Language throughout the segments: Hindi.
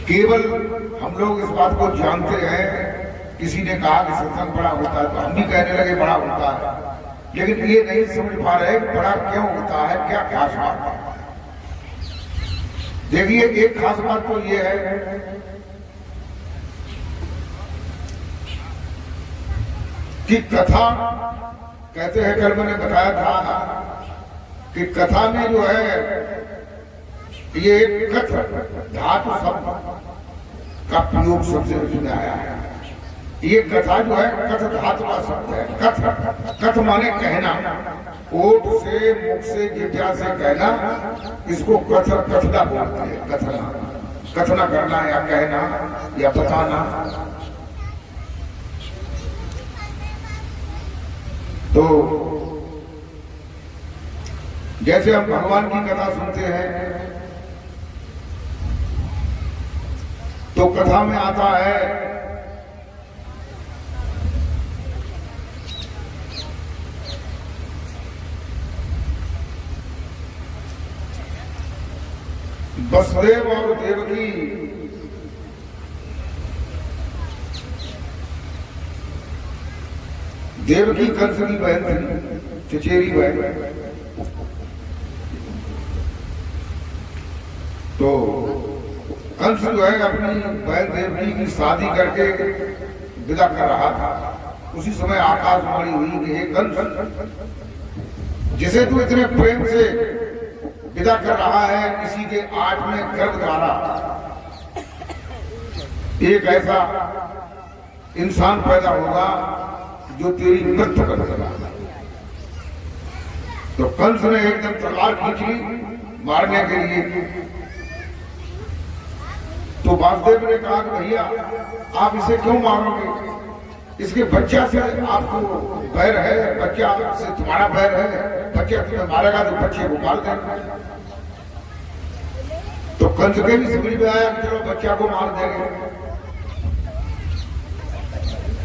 केवल हम लोग इस बात को जानते हैं, किसी ने कहा कि सत्संग बड़ा होता है तो हम भी कहने लगे बड़ा होता है, लेकिन ये नहीं समझ पा रहे बड़ा क्यों होता है, क्या खास बात है। देखिए, एक खास बात तो ये है कि कथा कहते हैं, कल मैंने बताया था कि कथा में जो है ये कथ धातु शब्द का प्रयोग सबसे उसमें आया है। ये कथा जो है कथ धातु का शब्द है। कथ, कथ माने कहना, ओठ से, मुख से, जिह्वा से कहना, इसको कथ, कथना बोलते हैं। कथना, कथना करना या कहना या बताना। तो जैसे हम भगवान की कथा सुनते हैं तो कथा में आता है वसुदेव और देवकी कंस की बहन थी, चचेरी बहन। तो कंस जो है अपनी बहन देवकी की शादी करके विदा कर रहा था। उसी समय आकाशवाणी हुई कि हे कंस, जिसे तू इतने प्रेम से विदा कर रहा है, इसी के 8वें गर्भ द्वारा एक ऐसा इंसान पैदा होगा जो तेरी मृत्यु कर देगा। तो कंस ने एकदम तलवार खींची मारने के लिए। तो वासुदेव ने कहा कि भैया आप इसे क्यों मारोगे, इसके बच्चा से आपको बैर है, बच्चा से तुम्हारा बैर है, बच्चा तुम्हें मारेगा तो बच्चे को मार देगा। तो कंस के भी समझ में आया कि चलो बच्चा को मार देंगे।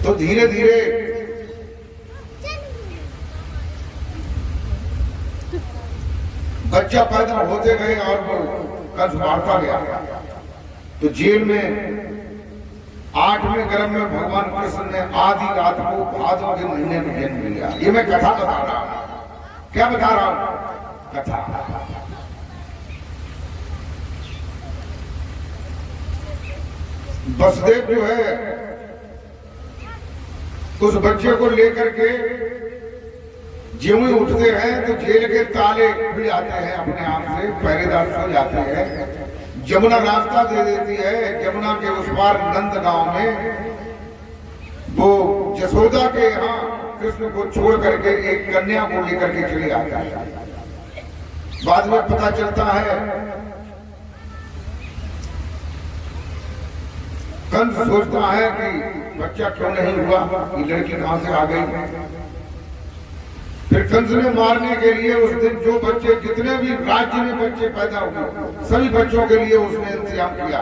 तो धीरे धीरे बच्चा पैदा होते गए और वो कंस मारता गया। तो जेल में 8वें गर्भ में भगवान कृष्ण ने आधी रात को भादों के महीने में जन्म लिया। ये मैं कथा बता रहा हूं। क्या बता रहा हूं? कथा। वसुदेव जो है उस बच्चे को लेकर के ज्यों ही उठते हैं तो जेल के ताले खुल जाते हैं अपने आप से, पहरेदार सो जाते हैं। जमुना रास्ता दे देती है। जमुना के उस पार नंद गांव में वो जसोदा के यहाँ कृष्ण को छोड़ करके एक कन्या को लेकर के चले आता है। बाद में पता चलता है कंस सोचता है कि बच्चा क्यों नहीं हुआ, ये लड़की कहां से आ गई। फिर कंस ने मारने के लिए उस दिन जो बच्चे, जितने भी राज्य में बच्चे पैदा हुए, सभी बच्चों के लिए उसने इंतजाम किया।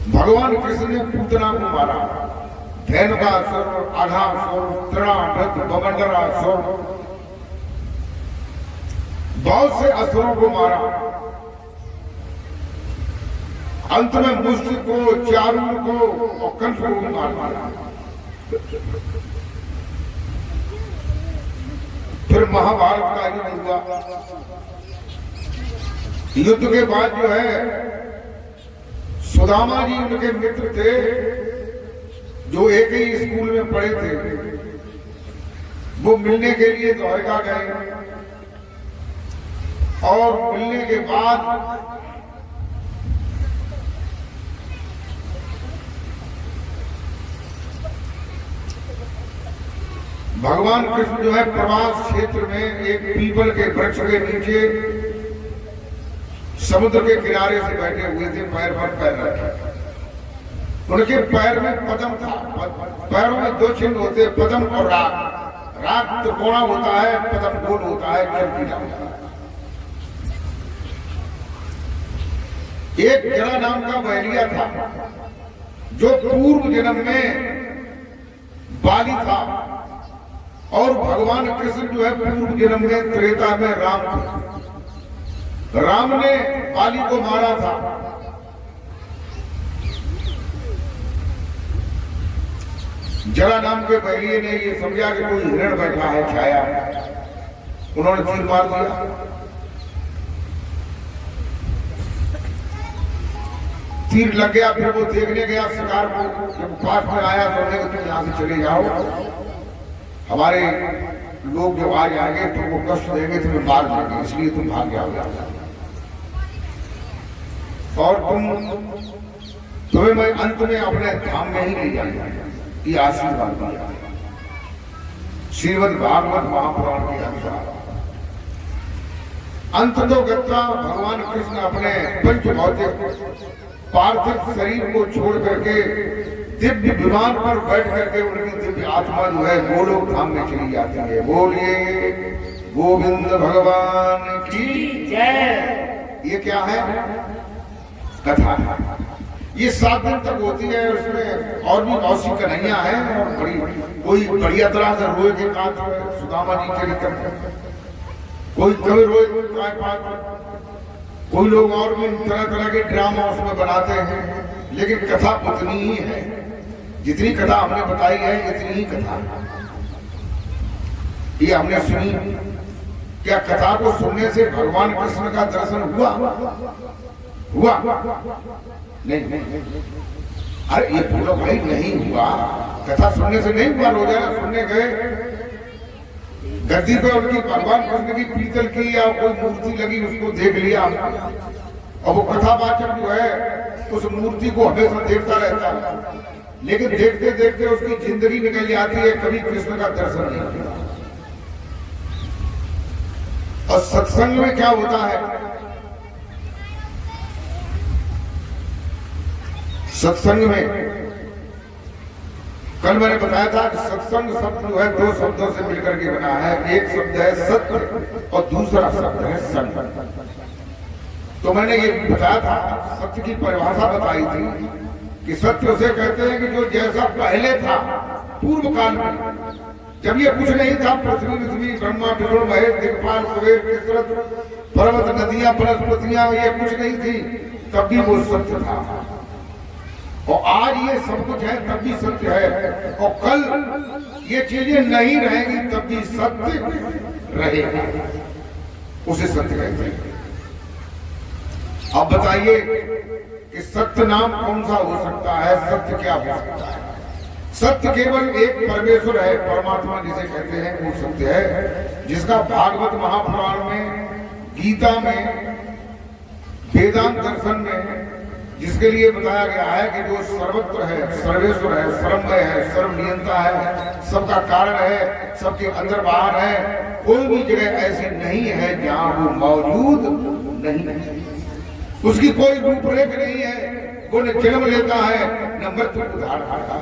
भगवान कृष्ण ने पूतना को मारा। धेनुकासुर, आघासुर, तृणाढ़, बमंडरासुर, बहुत से असुरों को मारा। अंत में मुष्ट को, चारुल को और कंस को भी मारा। फिर महाभारत का युद्ध हुआ। युद्ध के बाद जो है सुदामा जी उनके मित्र थे, जो एक ही स्कूल में पढ़े थे। वो मिलने के लिए द्वारका गए और मिलने के बाद भगवान कृष्ण जो है प्रवास क्षेत्र में एक पीपल के वृक्ष के नीचे समुद्र के किनारे से बैठे हुए थे, पैर पर पैर रखे। उनके पैर में पद्म था। पैरों में 2 चिन्ह होते हैं, पद्म और राग। राग त्रिकोणा होता है, पद्म गोल होता है, चमकीला होता है। एक जरा नाम का बैलिया था जो पूर्व जन्म में बाली था और भगवान कृष्ण जो है पूर्व जन्म में त्रेता में राम थे। राम ने बाली को मारा था। जरा नाम के बलिए ने ये समझा कि कोई हिरण बैठा है छाया, उन्होंने तीर मार दिया। तीर लग गया, फिर वो देखने गया शिकार को, जब पास में आया तो उन्होंने तुम यहां से चले जाओ, हमारे लोग जब आ जाएंगे तो वो कष्ट देंगे, तुम्हें मार देंगे, इसलिए तुम भाग जाओ। और तुम्हें मैं अंत में अपने धाम में ही ले जाऊंगा, ये आशीर्वाद दिया। श्रीमद् भागवत महापुराण के अनुसार अंत तो गत्ता भगवान कृष्ण अपने पंच भौतिक पार्थिव शरीर को छोड़ करके दिव्य विमान पर बैठ करके उनकी दिव्य आत्मा जो है गोलोक धाम में चली जाती है। बोलिए गोविंद भगवान की जय। ये क्या है? कथा। ये 7 दिन तक होती है। उसमें और भी बहुत सी कन्हैया है और बड़ी कोई बढ़िया तरह से रोए के साथ सुदामा जी चरित्र, कोई कवि रोए काय पात, कोई लोग और भी तरह तरह के ड्रामा उसमें बनाते हैं, लेकिन कथा उतनी ही है जितनी कथा हमने बताई है, इतनी ही कथा ये हमने सुनी। क्या कथा को सुनने से भगवान कृष्ण का दर्शन हुआ? नहीं। अरे ये बोलो भाई, नहीं हुआ। कथा सुनने से नहीं हुआ। रोजाना सुनने गए, गद्दी पे उनकी भगवान कृष्ण की पीतल की या कोई मूर्ति लगी, उसको देख लिया, और वो कथावाचक जो है उस मूर्ति को हमेशा देखता रहता है, लेकिन देखते देखते उसकी जिंदगी निकल जाती है, कभी कृष्ण का दर्शन नहीं किया। और सत्संग में क्या होता है? सत्संग में कल मैंने बताया था कि सत्संग शब्द जो है 2 शब्दों से मिलकर के बना है। एक शब्द है सत्य और दूसरा शब्द है संग। तो मैंने ये बताया था, सत्य की परिभाषा बताई थी कि सत्य उसे कहते हैं कि जो जैसा पहले था पूर्व काल में, जब ये कुछ नहीं था, पृथ्वी ब्रह्मा विष्णु महेश दिक्पाल कुबेर किसरत पर्वत नदियां वनस्पतियां ये कुछ नहीं थी, तब भी वो सत्य था। और आज ये सब कुछ है तब भी सत्य है, और कल ये चीजें नहीं रहेंगी तब भी सत्य रहेगा, उसे सत्य कहते हैं। अब बताइए कि सत्य नाम कौन सा हो सकता है? सत्य क्या हो सकता है? सत्य केवल एक परमेश्वर है, परमात्मा जिसे कहते हैं वो सत्य है, जिसका भागवत महापुराण में, गीता में, वेदांत दर्शन में जिसके लिए बताया गया है कि जो सर्वत्र है, सर्वेश्वर है, सर्वमय है, सर्वनियंता है, सबका कारण है, सबके अंदर बाहर है, कोई भी जगह ऐसी नहीं है जहां वो मौजूद नहीं है। उसकी कोई रूपरेख नहीं है, वो न जन्म लेता है न मृत्यु को धारण करता है।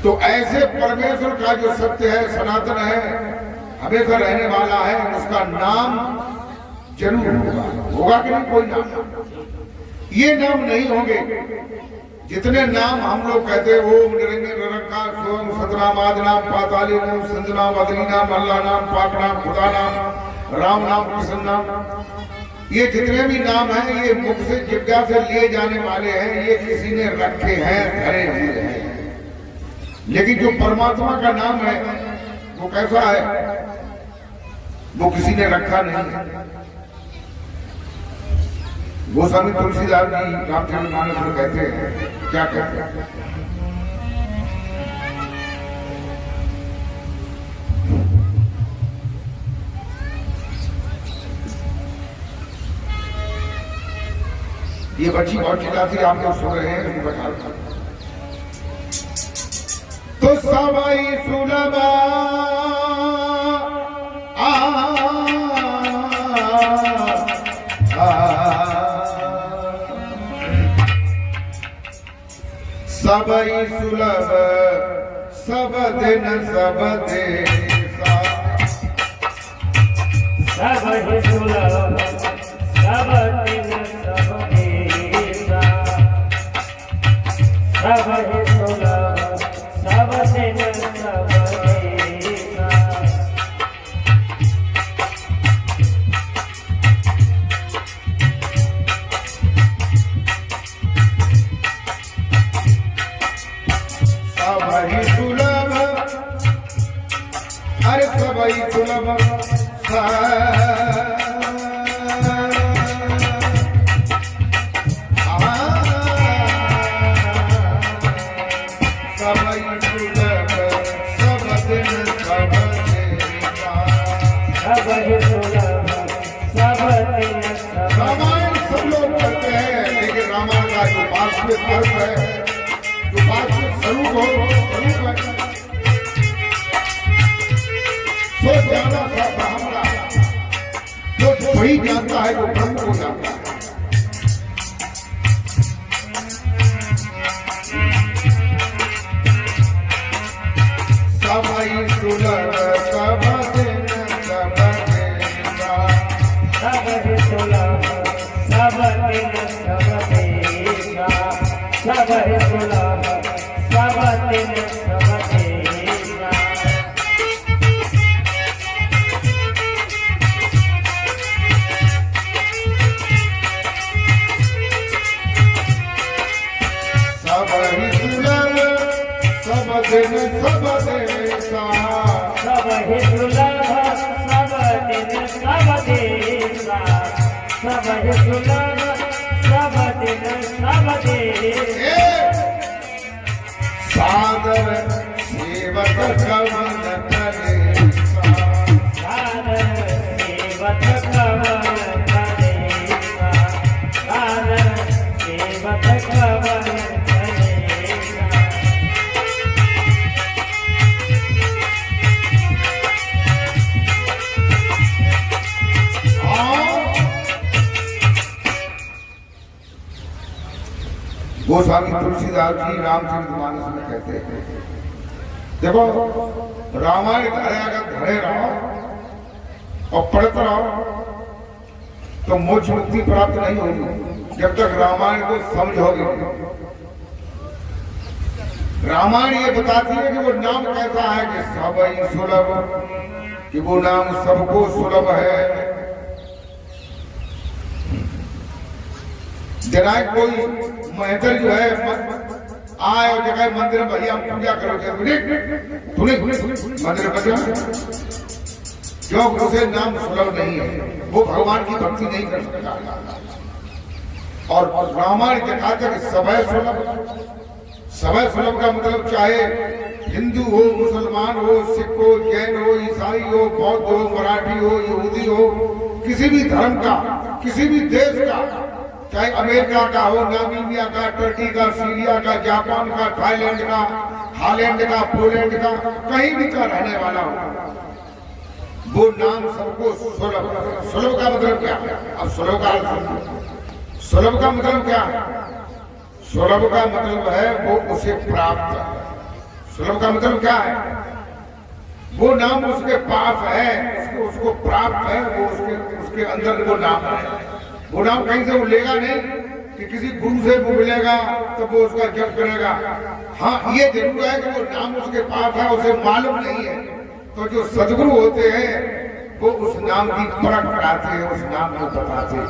तो ऐसे परमेश्वर का जो सत्य है, सनातन है, हमेशा रहने वाला है, उसका नाम जरूर होगा कि नहीं? कोई नाम, ये नाम नहीं होंगे जितने नाम हम लोग कहते हैं, ओम निरंजन निरंकार सोम सतनाम आदि नाम पाताली नाम सिंध नाम अदली नाम अल्लाह नाम पाक नाम खुदा नाम राम नाम कृष्ण नाम, ये जितने भी नाम हैं ये मुख से जिज्ञा से लिए जाने वाले हैं, ये किसी ने रखे हैं, धरे हुए हैं। लेकिन जो परमात्मा का नाम है वो कैसा है? वो किसी ने रखा नहीं है। गोस्वामी तुलसीदास जी रामचरितमानस में कहते हैं, क्या कहते हैं? ये बच्ची बहुत चिल्लाती, आप लोग सुन रहे हैं, बता रहा तो सवाई सुलभा सबई सुलभ सब दिन सब देसा, सबई सुलभ सब दिन सब देसा, सबई सुलभ दिन सब देखा। सबहि सुलभ, अरे सबहि सुलभ रामायण सब लोग पढ़ते हैं, लेकिन रामायण का जो वास्तविक अर्थ है, जो वास्तविक स्वरूप हो, स्वरूप है, वो ज्यादा सा ब्राह्मण, जो वही जानता है जो ब्रह्म को जानता है। सबहि सुलभ सब दिन सब देखा। सबहि सुलभ सब दिन सब देखा। सबहि सुलभ सब दिन सब देखा। सबहि सुलभ सब दिन सब देखा। सबहि सुलभ सब दिन सब देखा। सबहि सुलभ सब दिन सब देखा। सादर सेवक कवन करे, सादर सेवक कवन करेगा। सादर सेवक कवन करेगा। गोस्वामी तुलसीदास जी रामचरितमानस में कहते हैं, देखो रामायण धरे अगर धरे रहो और पढ़ते रहो तो मोक्ष मुक्ति प्राप्त नहीं होगी जब तक रामायण को समझोगे। रामायण ये बताती है कि वो नाम कैसा है, कि सबहि सुलभ, कि वो नाम सबको सुलभ है। जरा कोई महंतर जो है आए और जगह मंदिर में भैया पूजा करो, मंदिर में क्यों? उसे नाम सुलभ नहीं है, वो भगवान की भक्ति नहीं कर सकता। और रामायण के कहा कि सबहि सुलभ, सबहि सुलभ का मतलब चाहे हिंदू हो, मुसलमान हो, सिख हो, जैन हो, ईसाई हो, बौद्ध हो, मराठी हो, यहूदी हो, किसी भी धर्म का, किसी भी देश का, चाहे अमेरिका का हो, नामीबिया का, टर्की का, सीरिया का, जापान का, थाईलैंड का, हालैंड का, पोलैंड का, कहीं भी का रहने वाला हो, वो नाम सबको सुलभ। सुलभ का मतलब क्या है? अब सुलभ का सुलभ का मतलब क्या है? सुलभ का मतलब है वो उसे प्राप्त है। सुलभ का मतलब क्या है? वो नाम उसके पास है, उसको प्राप्त है, वो उसके अंदर वो नाम है। वो नाम कहीं से वो लेगा नहीं कि किसी गुरु से वो मिलेगा तब वो उसका जप करेगा। हाँ, ये जरूर है कि वो नाम उसके पास है, उसे मालूम नहीं है। तो जो सदगुरु होते हैं वो उस नाम की परख कराते हैं, उस नाम को बताते हैं।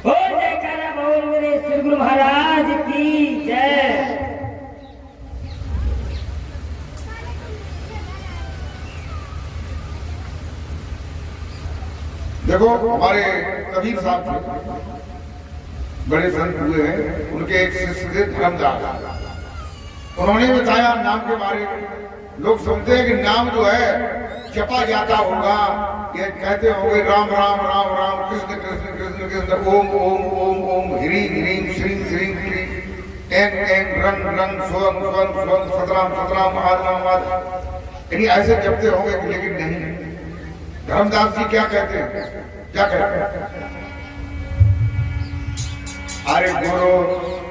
बोल जयकारा बोल मेरे श्री गुरु महाराज की जय। देखो हमारे कबीर साहब थे, बड़े संत हुए हैं, उनके एक शिष्य थे धर्मदास। उन्होंने बताया नाम के बारे में। लोग समझते हैं कि नाम जो है जपा जाता होगा, ये कहते होंगे राम राम राम राम, कृष्ण कृष्ण कृष्ण कृष्ण, ओम ओम ओम ओम, ह्रीं ह्रीं श्रीं श्रीं श्रीं, ऐं ऐं रंग रंग, स्वं स्वं स्वं, सतराम सतराम, आदराम आद, यानी ऐसे जपते होंगे। लेकिन नहीं, धर्मदास जी क्या कहते हैं? क्या कहते हैं? अरे गुरु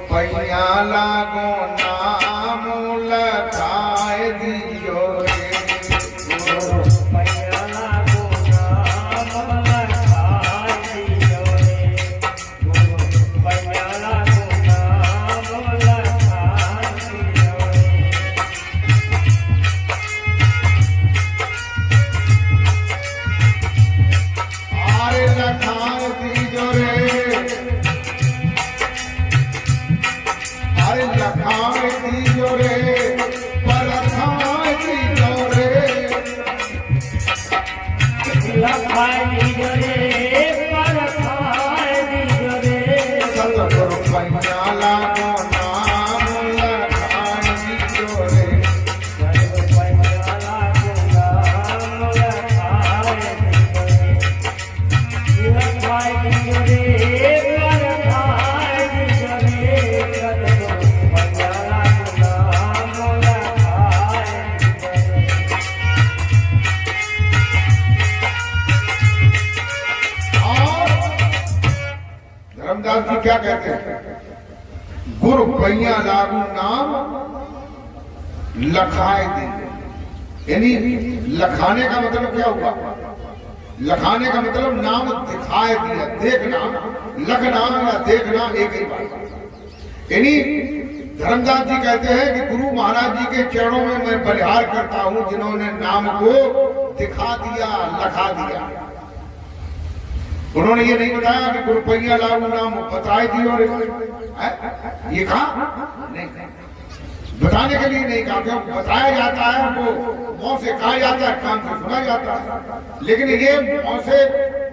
पैया लागो नाम लखाए दियो रे, गुरु पैया लागो नाम लखाए दियो रे, गुरु पैया लागो नाम लखाए दियो रे। क्या कहते हैं? गुर पैया लागू नाम लखाए दिन। यानी लखाने का मतलब क्या हुआ? लखाने का मतलब नाम दिखाए दिया, देखना, लखना या देखना एक ही बात। यानी धर्मदास जी कहते हैं कि गुरु महाराज जी के चरणों में मैं बलिहार करता हूं, जिन्होंने नाम को दिखा दिया, लखा दिया। उन्होंने ये नहीं बताया कि गुरु पैया लागू नाम बताए दी और ये कहा नहीं, बताने के लिए नहीं कहा, क्योंकि बताया जाता है वो मुंह से कहा जाता है, कान से सुना जाता है, लेकिन ये मुंह से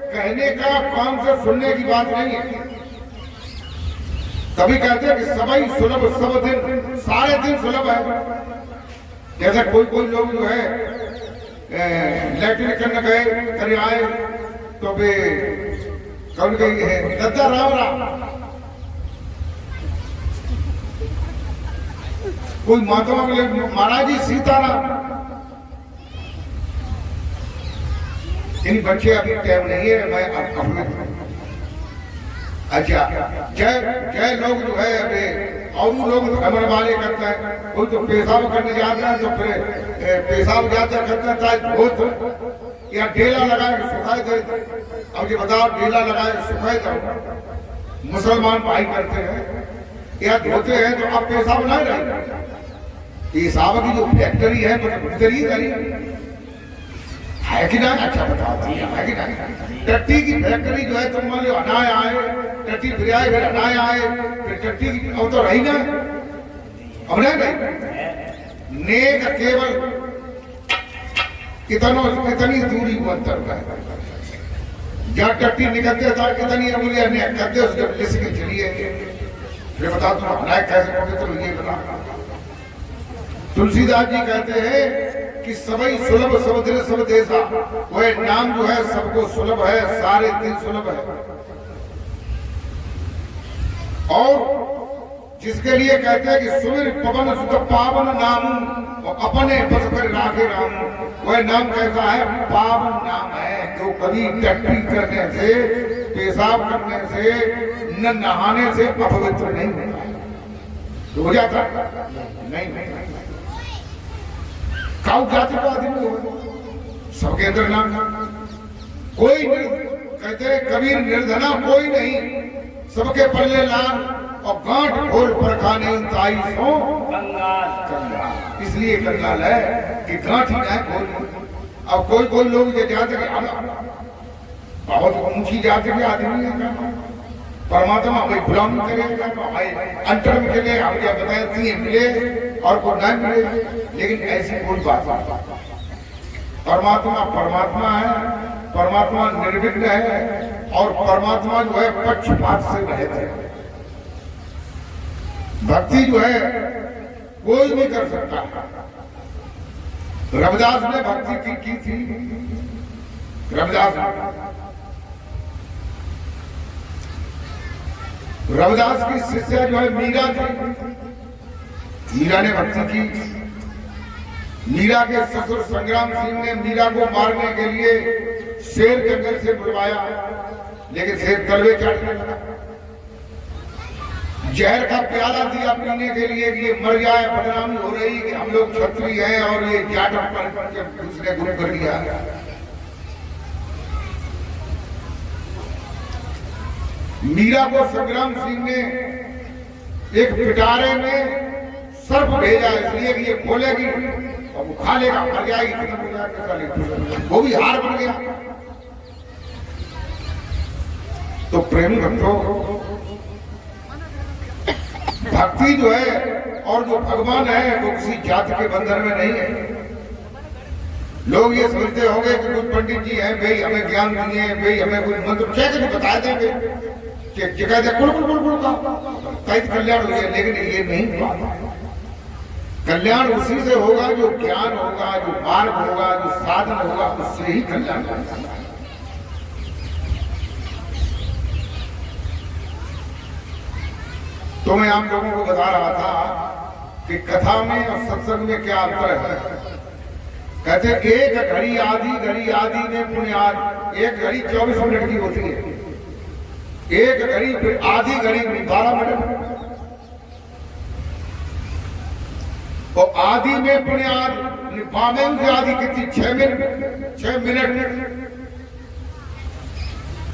कहने का, कान से सुनने की बात नहीं है। तभी कहते हैं कि सबई सुलभ सब दिन, सारे दिन सुलभ है। जैसे कोई लोग जो है लैट्रिन करने गए, करे आए तो वे कौन गई है दद्दा राम राम, कोई महात्मा बोले महाराज जी सीताराम। इन बच्चे अभी टाइम नहीं है, मैं अपने अच्छा जय जय लोग जो है अभी और लोग भ्रमण वाले करते हैं। कोई तो पेशाब करने जाते हैं तो फिर पेशाब जाते करते हैं बहुत या ढेला लगाए सुखाए दे। अब ये बताओ ढेला लगाए सुखाए दो, मुसलमान भाई करते हैं या धोते हैं तो अब पेशाब नहीं रहे। पेशाब की जो फैक्ट्री है भीतर ही है कि ना? अच्छा बताओ है कि नहीं? टट्टी की फैक्ट्री जो है, तुम मान लो अनाज आए, टट्टी फिर आए, फिर अनाज आए, फिर टट्टी की अब तो रही ना, अब नहीं नेक केवल कितनी दूरी को अंतर है। जहाँ टट्टी निकलते था कितनी अंगुलियां करते उसके लिस के चलिए। फिर बताओ तुम अनाज कैसे पढ़ते, तो ये बता। तुलसीदास जी कहते हैं कि सबई सुलभ सब दिन सब देसा, वह नाम जो है सबको सुलभ है, सारे दिन सुलभ है। और जिसके लिए कहते हैं कि सुमिर पवन सुख पावन नाम, और अपने बस पर राखे राम, वह नाम कैसा है? पावन नाम है, जो कभी टट्टी करने से, पेशाब करने से, न नहाने से अपवित्र नहीं होता। तो हो जाता नहीं, काउ जाति को आदमी हो, सबके अंदर नाम। कोई कहते हैं कबीर निर्धना कोई नहीं, सबके पल्ले लाल, और गांठ खोल पर खाने ताई सो कंगाल। इसलिए कंगाल है कि गांठ ही ना खोल। अब कोई लोग ये जाते कि बहुत ऊंची जाति के आदमी है, परमात्मा हमें गुलामी करेगा, अंतर में चले, हम क्या बताए तीन मिले और को नहीं मिले। लेकिन ऐसी कोई बात परमात्मा परमात्मा है, परमात्मा निर्विघ्न है, और परमात्मा जो है पक्षपात से रहित है। भक्ति जो है कोई भी कर सकता है। रविदास ने भक्ति की थी। रविदास की शिष्य जो है मीरा थी। मीरा ने भक्ति की। मीरा के ससुर संग्राम सिंह ने मीरा को मारने के लिए शेर जंगल से बुलवाया, लेकिन शेर तलवे चढ़ने लगा। जहर का प्याला दिया पीने के लिए कि ये मर जाए, बदनामी हो रही कि हम लोग क्षत्रिय हैं, और ये जाट पर दूसरे गुरु कर दिया। मीरा को संग्राम सिंह ने एक पिटारे में सर्प भेजा, इसलिए कि ये खोलेगी और वो खा लेगा, मर जाएगी, खत्म हो जाएगी। वो भी हार बन गया। तो प्रेम भक्तों, भक्ति जो है और जो भगवान है वो किसी जाति के बंधन में नहीं है। लोग ये समझते होंगे कि कुछ पंडित जी हैं, भाई हमें ज्ञान दिए, भाई हमें कुछ मंत्र कैसे बता देंगे कि जगह कुल का कल्याण हो गया। लेकिन ये नहीं हुआ। कल्याण उसी से होगा जो ज्ञान होगा, जो मार्ग होगा, जो साधन होगा, उससे ही कल्याण होगा। तो मैं आप लोगों को बता रहा था कि कथा में और सत्संग में क्या अंतर है। कहते एक घड़ी आधी में पुण्य आदि। एक घड़ी 24 मिनट की होती है। एक घड़ी फिर आधी घड़ी में 12 मिनट, और आधी में बुनियाद पावे से आधी कितनी 6 मिनट।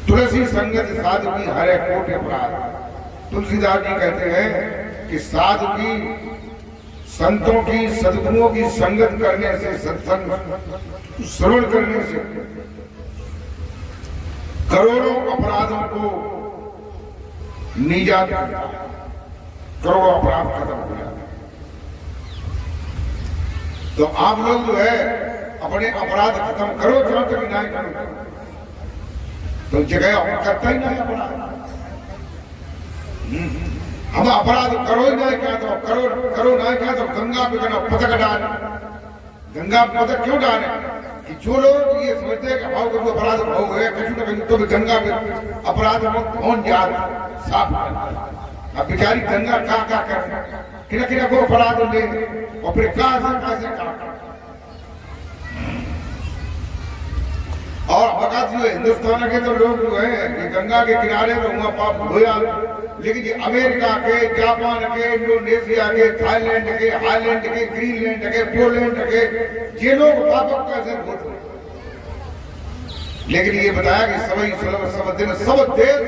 तुलसी संगत साधु की हरे कोट अपराध। तुलसीदास जी कहते हैं कि साधु की, संतों की, सदगुरुओं की संगत करने से, सत्संग श्रवण करने से करोड़ों अपराधों को निजात मिलता है, करोड़ों अपराध खत्म हो जाते हैं। तो आप लोग जो है अपने अपराध खत्म करो, जहां तक न्याय करो। तो जगह करता ही नहीं अपराध। हम अपराध करो ही नहीं, क्या तो करो नहीं, क्या तो गंगा पे पदक डाले। गंगा पे पदक क्यों डाले? कि जो लोग ये समझते हैं कि भाव को अपराध हो गया कहीं ना कहीं, तो भी गंगा में अपराध कौन याद साफ करता। अब बेचारी गंगा का कर किना को अपराध ले, और फिर कहां से और वक़्त जो हिंदुस्तान के तो लोग जो है ये गंगा के किनारे तो वहां पाप होया, लेकिन ये अमेरिका के, जापान के, इंडोनेशिया के, थाईलैंड के, हाईलैंड के, ग्रीनलैंड के, पोलैंड के, ये लोग पाप कैसे होते। लेकिन ये बताया कि सभी सब दिन सब देश,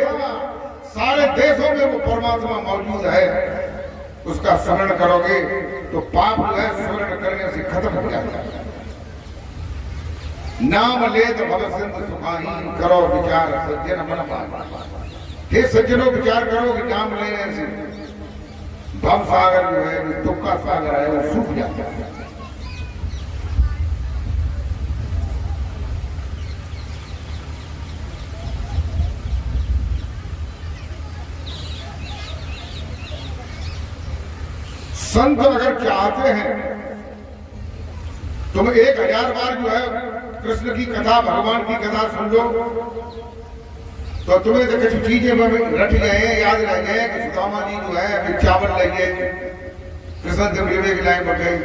सारे देशों में वो परमात्मा मौजूद है। उसका स्मरण करोगे तो पाप जो है स्मरण करने से खत्म हो जाता है। नाम ले तो भव सिंधु सुखाही, करो विचार सज्जन मन पाई। हे सज्जनों, विचार करो कि नाम लेने से भव सागर जो है, जो दुख का सागर है, वो सूख जाता है। संत अगर चाहते हैं तुम 1000 बार जो है कृष्ण की कथा, भगवान की कथा सुन लो, तो तुम्हें तो कुछ चीजें रट गए, याद रह गए कि सुदामा जी जो है फिर चावल ले गए, कृष्ण देव विवेक लाए बढ़ गए,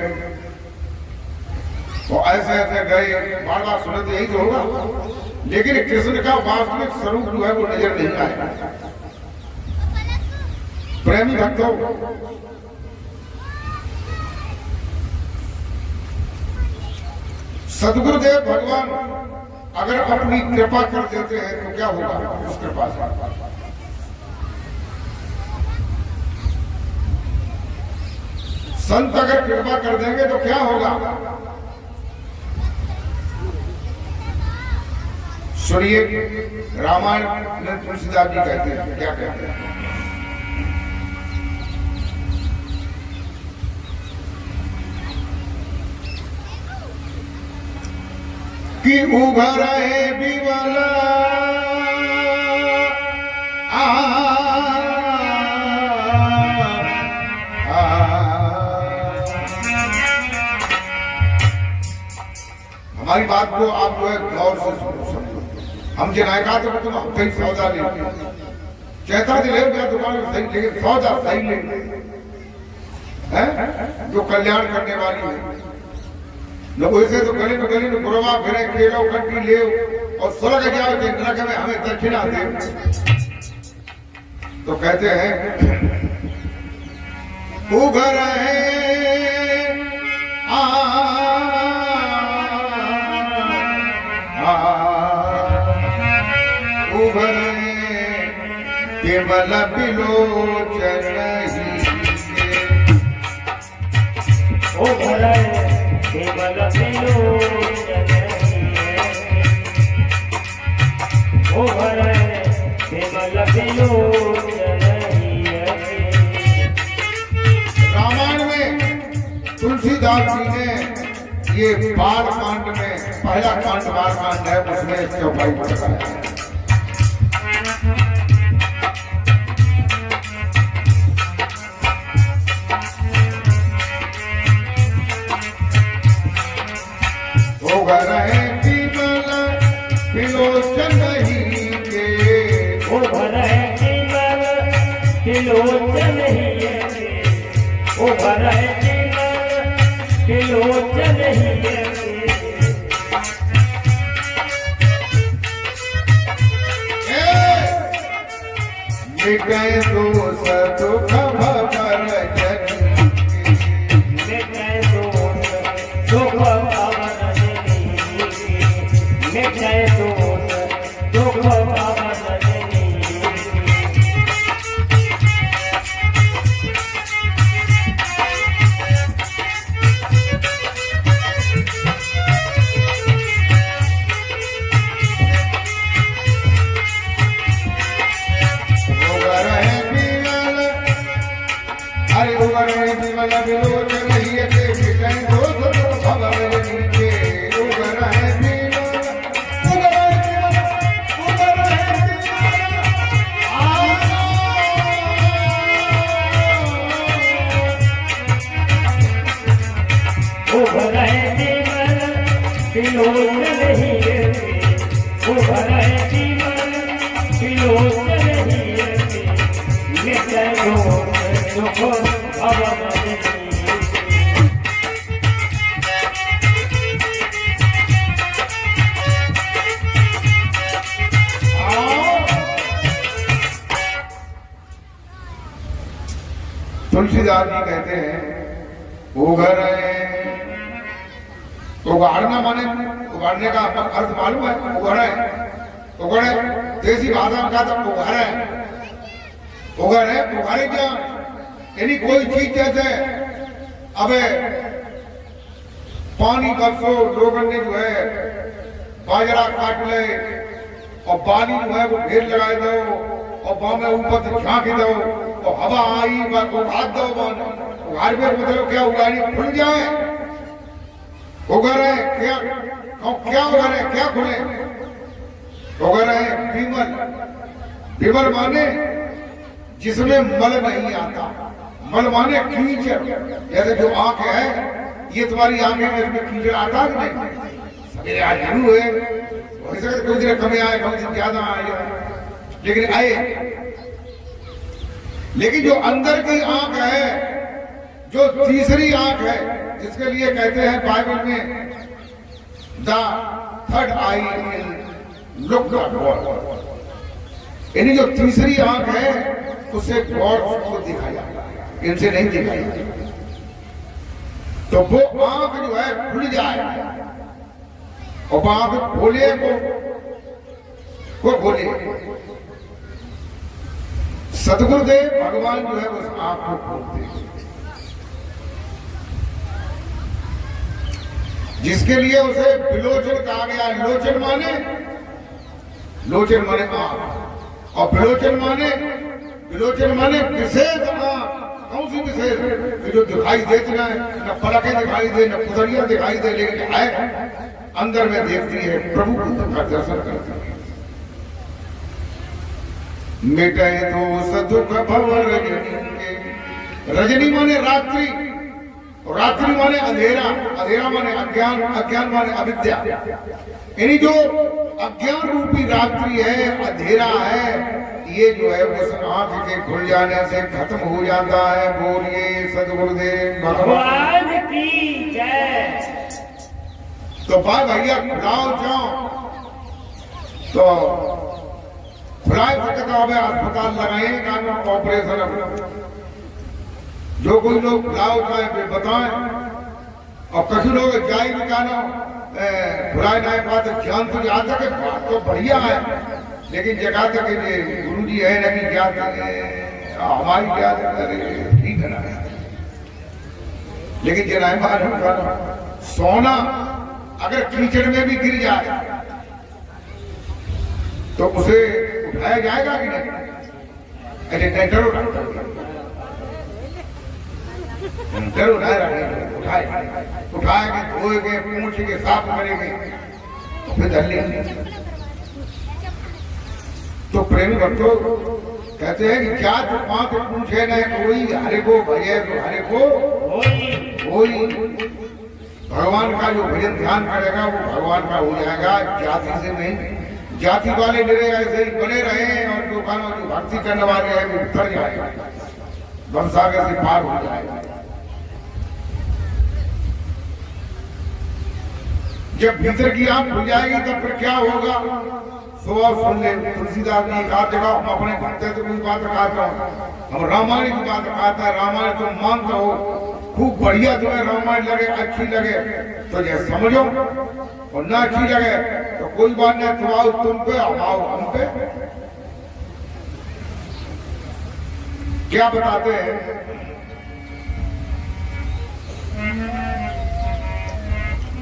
और ऐसे ऐसे गए, बार बार सुने तो यही तो होगा। लेकिन कृष्ण का वास्तविक स्वरूप जो है वो नजर नहीं आएगा। प्रेमी भक्तों, सदगुरुदेव भगवान अगर अपनी कृपा कर देते हैं तो क्या होगा उस कृपा से? संत अगर कृपा कर देंगे तो क्या होगा? सुनिए, रामायण में तुलसीदास जी कहते हैं, क्या कहते हैं? कि उभरे बिमला हमारी बात को आप जो है गौर से समझो। हम जो नायका तो तुम कहीं सौदा ले, कहता ले दुकान में सही, लेकिन सौदा सही ले, जो कल्याण करने वाली है। लोग ऐसे तो गली में गुरवा फिरे, केलो कंटी ले और स्वर्ग जाओ, नरक में हमें दक्षिणा दे। तो कहते हैं उभर उभर केवल बिलोचन उभर केवल बिलोचन उभर केवल बिलोचन। रामायण में तुलसीदास जी ने ये बाल कांड में पहला कांड बाल कांड है, उसमें चौपाई बताया है। लोचन ही उभर के लोचन ही त्रिलोचन हीरे में उभर है जीवन त्रिलोचन हीरे में नित्य लोक सुख अवमदनी। तुलसीदास जी कहते हैं उघर है, उगाड़ना माने उगाड़ने का अर्थ मालूम है? उगड़े उगड़े देसी भाषा में कहा था उघर है। उघर है उघारे क्या यानी कोई चीज जैसे अबे पानी बरसो लोगों ने जो है बाजरा काट ले और बाली जो है वो ढेर लगाए दो और बाँ में ऊपर से झाँक दो और हवा आई उगाड़ दो। उगाड़ पे मतलब क्या उगाड़ी खुल जाए उगर है क्या क्या उगर है क्या खुले उगर है विमल। विमल माने जिसमें मल नहीं आता। मल माने कीचड़। जैसे जो आंख है ये तुम्हारी आंखें में इसमें कीचड़ आता कि नहीं? सवेरे आज जरूर है हो सकता है कुछ दिन कमी आए कुछ दिन ज्यादा आए लेकिन आए। लेकिन जो अंदर की आंख है जो तीसरी आंख है जिसके लिए कहते हैं बाइबल में the third I in look God, यानी जो तीसरी आंख है उससे गॉड को दिखाया जाता है, इनसे नहीं दिखाया जाता। तो वो आंख जो है खुल जाए और आंख खोले को खोले। सदगुरुदेव भगवान जो है उस आंख को खोलते हैं जिसके लिए उसे विलोचन कहा गया। लोचन माने आंख और विलोचन माने विशेष आंख। कौन सी विशेष? जो दिखाई देती है न पलकें दिखाई दे न पुतलियां दिखाई दे लेकिन है अंदर में देखती है प्रभु का दर्शन करती है। मिटे दोष दुख भव रजनी माने रात्रि और रात्रि माने अंधेरा। अंधेरा माने अज्ञान, अज्ञान माने अविद्या। यानी जो अज्ञान रूपी रात्रि है अंधेरा है ये जो है उस आंख के खुल जाने से खत्म हो जाता है। बोलिए सदगुरुदेव भगवान की जय। तो भाई भैया खुलाओ जाओ तो खुलाए सकता है अस्पताल लगाए ऑपरेशन। जो कोई लोग खुलाओ चाहे बताएं और कभी लोग जाए निकालो खुलाए ना पाते ज्ञान तो याद है बात तो बढ़िया है लेकिन जगह तक गुरु जी है ना कि क्या हमारी क्या ठीक है ना। लेकिन जनाए सोना अगर कीचड़ में भी गिर जाए तो उसे उठाया जाएगा कि नहीं? अरे नहीं डरो उठाएंगे धोएंगे पूछ के साफ करेंगे तो फिर धर लेंगे। तो प्रेम भक्तों कहते हैं कि क्या तो पांच पूछे न कोई हरे को भजे तो हरे को कोई। भगवान का जो भजन ध्यान करेगा वो भगवान का हो जाएगा, जाति से नहीं। जाति वाले डरे ऐसे ही बने रहे और जो भक्ति करने वाले हैं वो उतर जाएगा, भवसागर से पार हो जाएगा। जब भीतर की आंख खुल जाएगी तब फिर क्या होगा सुबह सुन ले। तुलसीदास जी एक जगह हम अपने भक्त तो कोई बात कहता हूँ, हम रामायण की बात कहता है। रामायण तुम मानते हो खूब बढ़िया, तुम्हें रामायण लगे अच्छी लगे तो जैसे समझो और ना अच्छी लगे तो कोई बात नहीं, तुम आओ तुम पे आओ हम पे। क्या बताते हैं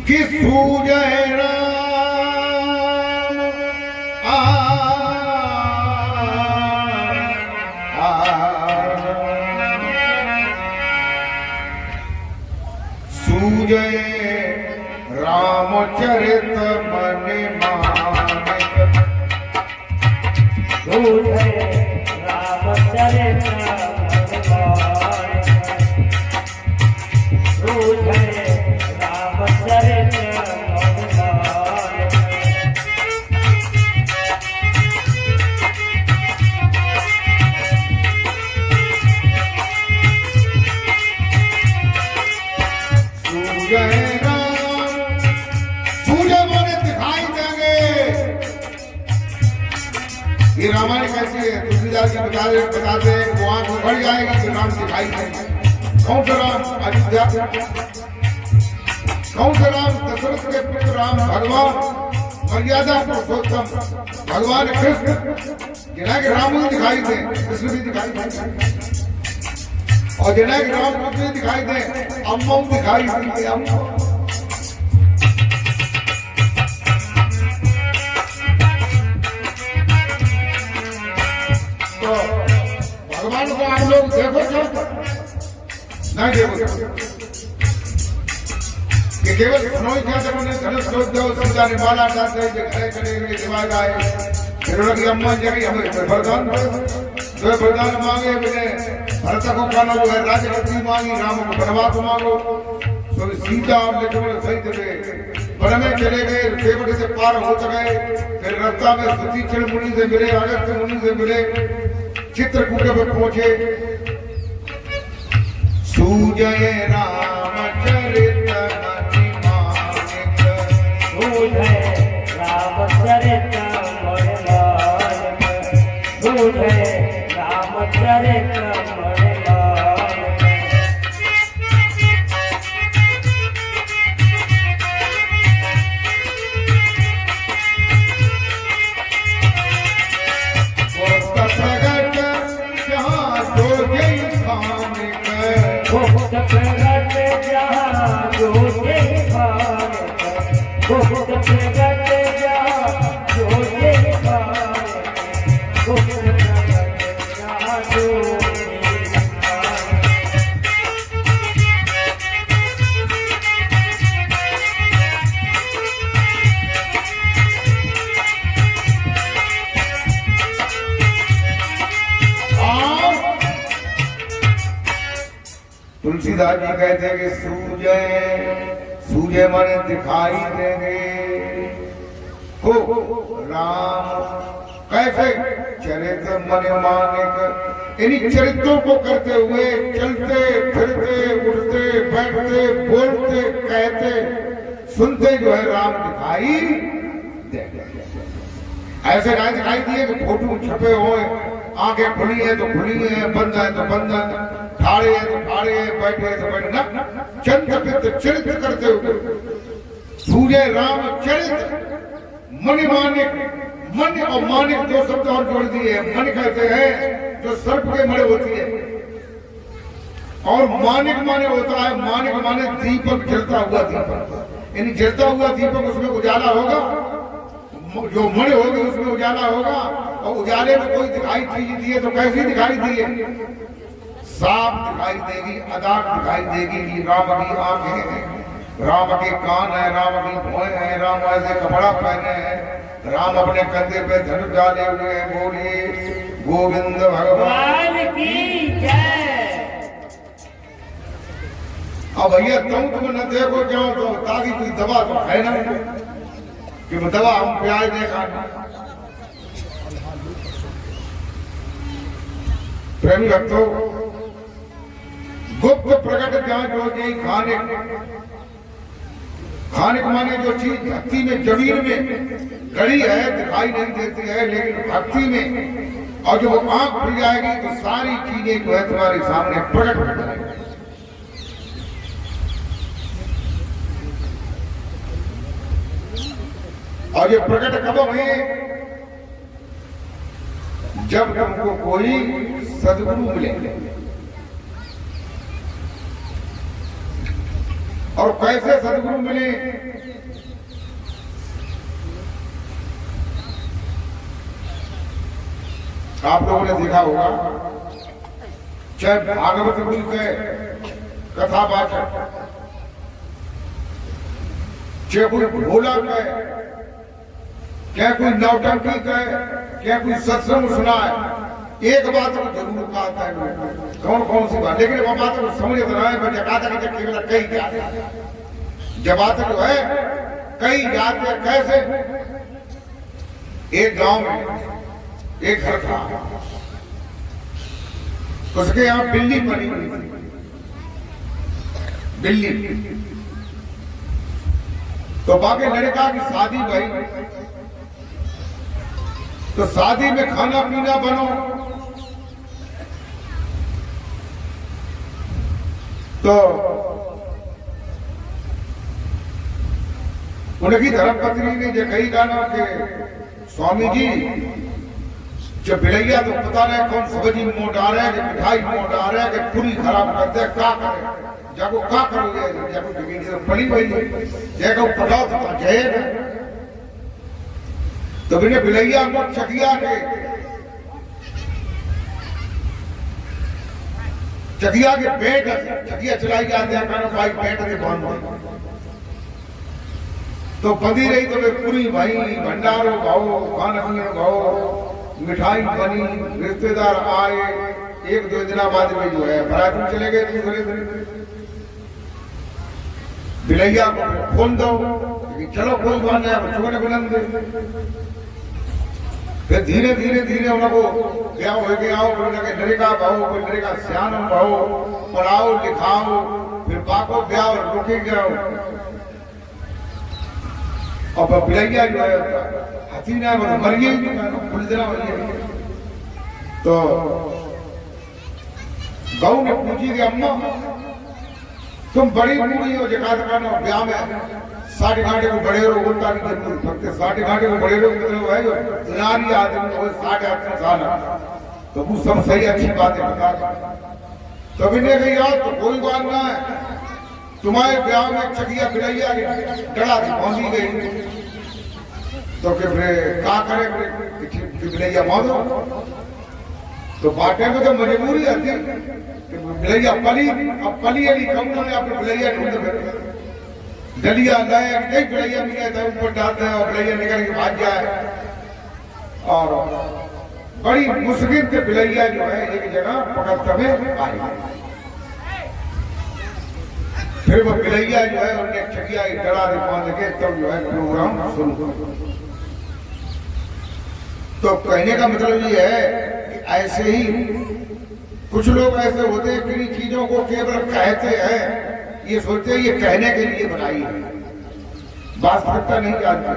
कि सूजय राम सूजय रामचरित मन मानक, सूजय रामचरित मन मानक, सूजय रामचरित मन मानक। ये रामायण कैसी है? तुलसीदास जी बताते हैं वो आंख बढ़ जाएगी तो राम दिखाई देंगे। कौन सा राम? अयोध्या। कौन सा राम? दशरथ के पुत्र राम भगवान, मर्यादा पुरुषोत्तम भगवान कृष्ण, जिन्हें राम भी दिखाई दे, कृष्ण भी दिखाई दे, और जिन्हें राम भी दिखाई दे, अम्मा दिखाई दे। अम्मा तो भगवान को आप लोग देखो क्यों नहीं देखो? कि केवल सुनोई क्या जब उन्हें धनुष लोग दो सीधा निभाना चाहते हैं, जो खड़े खड़े हुए दिमाग आए फिर उनकी अम्मा जगह हमें वरदान जो वरदान मांगे मैंने भरत को खाना जो है राज्य मांगी, राम को वनवास मांगो। तो सीता और लक्ष्मण सहित वे वन में चले गए, देवटी से पार हो गए, फिर रास्ता में सुतीक्षण मुनि से मिले, अगस्त्य मुनि से मिले, चित्रकूट में पहुंचे। सूजय रामचरित रामचरित रामचरित तुलसीदास जी कहते हैं कि सूजय माने दिखाई देंगे को राम कैसे? चरित्र मन मानिक, इन्हीं चरित्रों को करते हुए चलते फिरते उठते बैठते बोलते कहते सुनते जो है राम दिखाई देंगे। ऐसे नहीं दिखाई दिए कि फोटो छपे हुए, आंखें खुली है तो खुली है, बंद है तो बंद है, ठाड़े है तो ठाड़े है, बैठे है तो बैठे ना, चंद्र चरित्र करते हुए सूर्य राम चरित्र मणि मानिक। मन और मानिक दो शब्द और जोड़ दिए। मन कहते हैं जो सर्प के मणि होती है, और मानिक माने होता है, मानिक माने दीपक, जलता हुआ दीपक, यानी जलता हुआ दीपक, उसमें उजाला होगा, जो मणि होगी उसमें उजाला होगा, और उजाले में कोई दिखाई चीज दिए तो कैसी दिखाई दिए? साफ दिखाई देगी, अदाक दिखाई देगी कि राम की आंखें हैं, राम के कान है, राम की भौहें हैं, राम ऐसे कपड़ा पहने हैं, राम अपने कंधे पे धनुष डाले हुए हैं। बोलिए गोविंद भगवान की जय। अब भैया तुम न देखो जाओ तो ताकि कोई दवा तो है ना कि दवा हम प्याज देखा। प्रेमी भक्तों, गुप्त प्रकट जांच हो गई खाने माने जो चीज भक्ति में जमीन में गड़ी है, दिखाई नहीं देती है, लेकिन भक्ति में और जब वो आंख खुल जाएगी तो सारी चीजें जो है तुम्हारे सामने प्रकट हो जाएगी। और ये प्रकट कब हुए? जब तुमको कोई सद्गुरु मिले। और कैसे सद्गुरु मिले? आप लोगों ने देखा होगा, चाहे भागवत गुरु के कथावाचक, चाहे कोई भोला के, क्या कोई नौटंकी के, क्या कोई सत्संग सुना है, एक बात को जरूर कहता है, कौन सी बात, लेकिन वो बात को समझ तो रहा है, केवल कई जाते, जब बात जो है कई जाते कैसे? एक गांव में एक घर था, उसके यहाँ बिल्ली बनी हुई थी, बिल्ली। तो बाकी लड़का की शादी भई, तो शादी में खाना पीना बनो तो उनकी धर्मपत्नी ने जो कही गाना के स्वामी जी जब बिलैया तो पता नहीं कौन सब्जी मोड़ आ रहा है कि मिठाई मोड़ आ रहा है कि पूरी खराब करते क्या करे जाको क्या करोगे जाको जमीन से पड़ी हुई जैको पटाओ तो जय तो बिने बिलैया को चकिया के पेट चकिया चलाई जाते हैं कहना भाई पेट के बांध तो बंधी रही तो वे पूरी भाई भंडारो भाओ खाना पीने भाओ मिठाई बनी रिश्तेदार आए एक दो दिन बाद में जो है बराती चले गए दूसरे दिन बिलैया को खोल दो चलो कोई बात नहीं बच्चों ने बुलंद फिर धीरे धीरे धीरे उनको क्या हो गया उनके नरेगा भाओ कोई नरेगा सियान भाओ पढ़ाओ लिखाओ फिर बाको ब्याह रुके गया और बिलैया जो है हसीना मरिए तो गऊ ने पूछी कि अम्मा तुम बड़ी बूढ़ी हो जगह ब्याह में 60 घाटे को बड़े रो उल्टा की जरूरत पड़ते 60 घाटे को बड़े रो मतलब है जो नारी आदमी को 60 साल तो वो सब सही अच्छी बातें बता तो भी नहीं यार तो कोई बात ना है तुम्हारे ब्याह में चकिया बिलैया डरा दी पहुंची गई तो फिर क्या करे बिलैया मारो तो बाटे में तो मजबूरी आती बिलैया पली अब पली अली कम ने अपने बिलैया ढूंढ डलिया लाए नहीं बिलैया मिला था ऊपर डालते हैं और बिलैया निकल के भाग जाए और बड़ी मुश्किल से बिलैया जो है एक जगह पकड़ते में आई फिर वो बिलैया जो है उनने चकिया की डरा दे बांध के तब जो है प्रोग्राम शुरू तो कहने का मतलब ये है कि ऐसे ही कुछ लोग ऐसे होते हैं कि चीजों को केवल कहते हैं ये सोचते हैं ये कहने के लिए बनाई है वास्तविकता नहीं जानते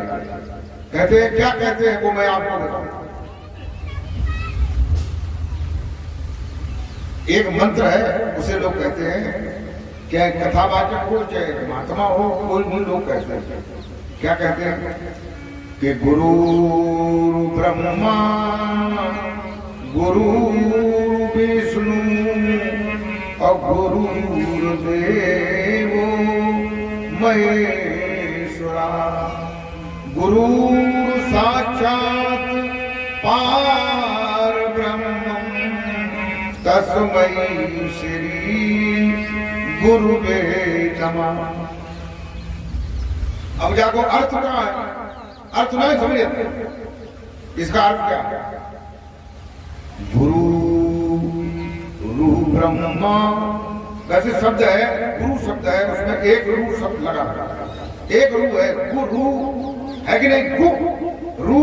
कहते हैं क्या कहते हैं वो मैं आपको बताऊं एक मंत्र है उसे लोग कहते हैं क्या कथावाचक हो चाहे महात्मा हो कोई भी लोग कहते हैं क्या कहते हैं कि गुरु ब्रह्मा गुरु विष्णु और गुरु देव महेश्वरा गुरु साक्षात पार ब्रह्म तस्मै श्री गुरुवे नमः। अब जाको अर्थ क्या है अर्थ नहीं समझे इसका अर्थ क्या है गुरु गुरु ब्रह्मा वैसे शब्द है गुरु शब्द है उसमें एक रू शब्द लगा एक रू है गुरु है कि नहीं गु रू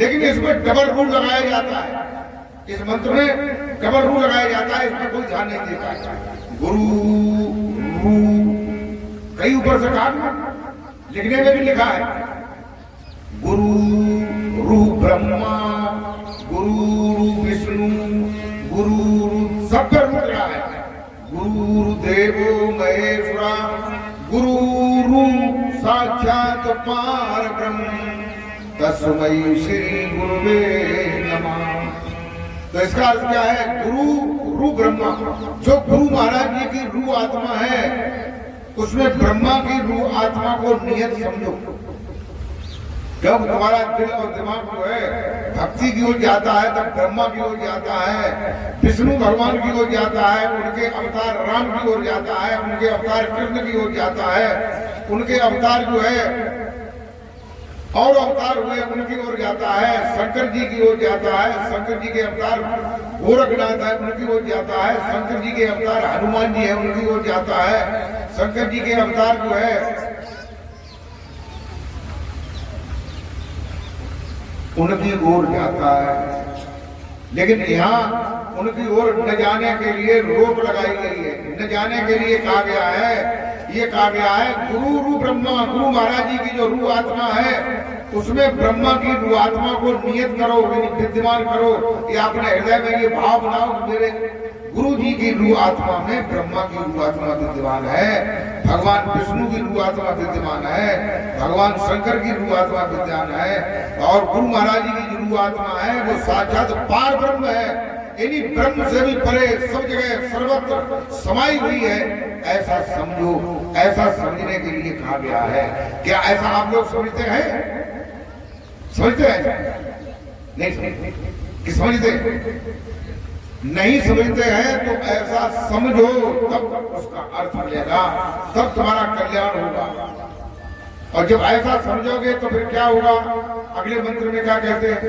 लेकिन इसमें डबल रू लगाया जाता है इस मंत्र में डबल रू लगाया जाता है इसमें कोई ध्यान नहीं देता गुरु रू कई ऊपर से कहा लिखने में भी लिखा है गुरु रू ब्रह्मा गुरु विष्णु गुरु सब पर रूप रहा है गुरु देव महेश्वरा गुरु साक्षात पार ब्रह्म तस्मै श्री गुरुवे नमः। तो इसका अर्थ क्या है गुरु ब्रह्मा जो गुरु महाराज जी की रू आत्मा है उसमें ब्रह्मा की रू आत्मा को नियत समझो जब तुम्हारा दिल और दिमाग जो है भक्ति की ओर जाता है तब ब्रह्मा की ओर जाता है विष्णु भगवान की ओर जाता है उनके अवतार राम की ओर जाता है उनके अवतार कृष्ण की ओर जाता है उनके अवतार जो है और अवतार हुए उनकी ओर जाता है शंकर जी की ओर जाता है शंकर जी के अवतार गोरखनाथ है उनकी ओर जाता है शंकर जी के अवतार हनुमान जी है उनकी ओर जाता है शंकर जी के अवतार जो है उनकी ओर जाता है लेकिन यहाँ उनकी ओर न जाने के लिए रोक लगाई गई है न जाने के लिए कहा गया है ये कहा गया है गुरु रू ब्रह्मा, गुरु महाराज जी की जो रू आत्मा है उसमें ब्रह्मा की रू आत्मा को नियत करो, विद्यमान करो। ये अपने हृदय में ये भाव बनाओ मेरे गुरु जी की रू आत्मा में ब्रह्मा की रू आत्मा विद्यमान है, भगवान विष्णु की रू आत्मा विद्यमान है, भगवान शंकर की रू आत्मा विद्यमान है, और गुरु महाराज जी की जो रू आत्मा है वो साक्षात पार ब्रह्म है। इन्हीं ब्रह्म से भी परे सब जगह सर्वत्र समाई हुई है, ऐसा समझो। ऐसा समझने के लिए कहा गया है। क्या ऐसा आप लोग समझते हैं? समझते हैं? नहीं समझते? नहीं समझते हैं तो ऐसा समझो, तब उसका अर्थ मिलेगा, तब तुम्हारा कल्याण होगा। और जब ऐसा समझोगे तो फिर क्या होगा? अगले मंत्र में क्या कहते हैं?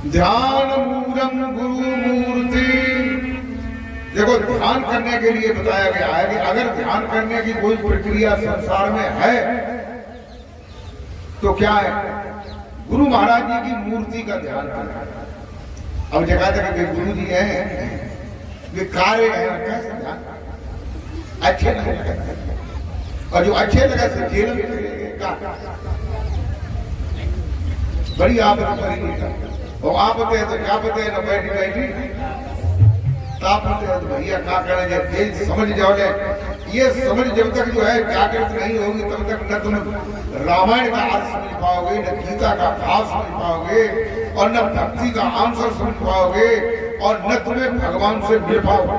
ध्यान मूलम गुरु मूर्ति। देखो, ध्यान करने के लिए बताया गया है कि अगर ध्यान करने की कोई प्रक्रिया संसार में है तो क्या है? गुरु महाराज जी की मूर्ति का ध्यान करना। अब जगह जगह गुरु जी हैं, वे कार्य हैं, कैसे ध्यान अच्छे नहीं लगे, और जो अच्छे लगे से जेल में बड़ी आफत पड़ी। और आप बताए तो क्या बताए ना, बैठी बैठी ताप होते हैं तो भैया क्या करेंगे? तेज समझ जाओगे। ये समझ जब तक जो है जागृत नहीं होगी तब तक न तुम रामायण का अर्थ समझ पाओगे, न गीता का भाव समझ पाओगे, और न भक्ति का आंसर समझ पाओगे, और न तुम्हें भगवान से मिल पाओगे।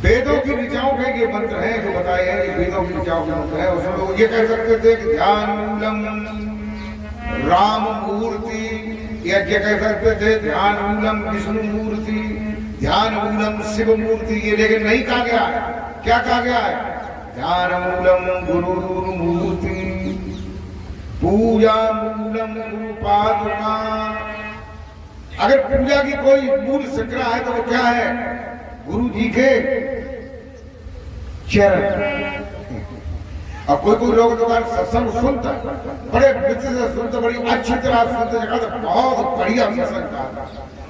वेदों की ऋचाओं के ये मंत्र हैं जो बताए हैं, ये वेदों की ऋचाओं के मंत्र हैं। उसमें लोग ये कह सकते थे कि ध्यान मूलम राम मूर्ति, या क्या कह सकते थे ध्यान मूलम विष्णु मूर्ति, ध्यान मूलम शिव मूर्ति। ये लेकिन नहीं कहा गया है। क्या कहा गया है? ध्यान मूलम गुरु मूर्ति, पूजा मूलम गुरु पादुका। अगर पूजा की कोई मूल संग्रह है तो वो क्या है? गुरु जी के चरण। और कोई लोग तो सत्संग सुनता, बड़े मित्र से सुनते, बड़ी अच्छी तरह सुनते, तो बहुत बढ़िया सत्संग था।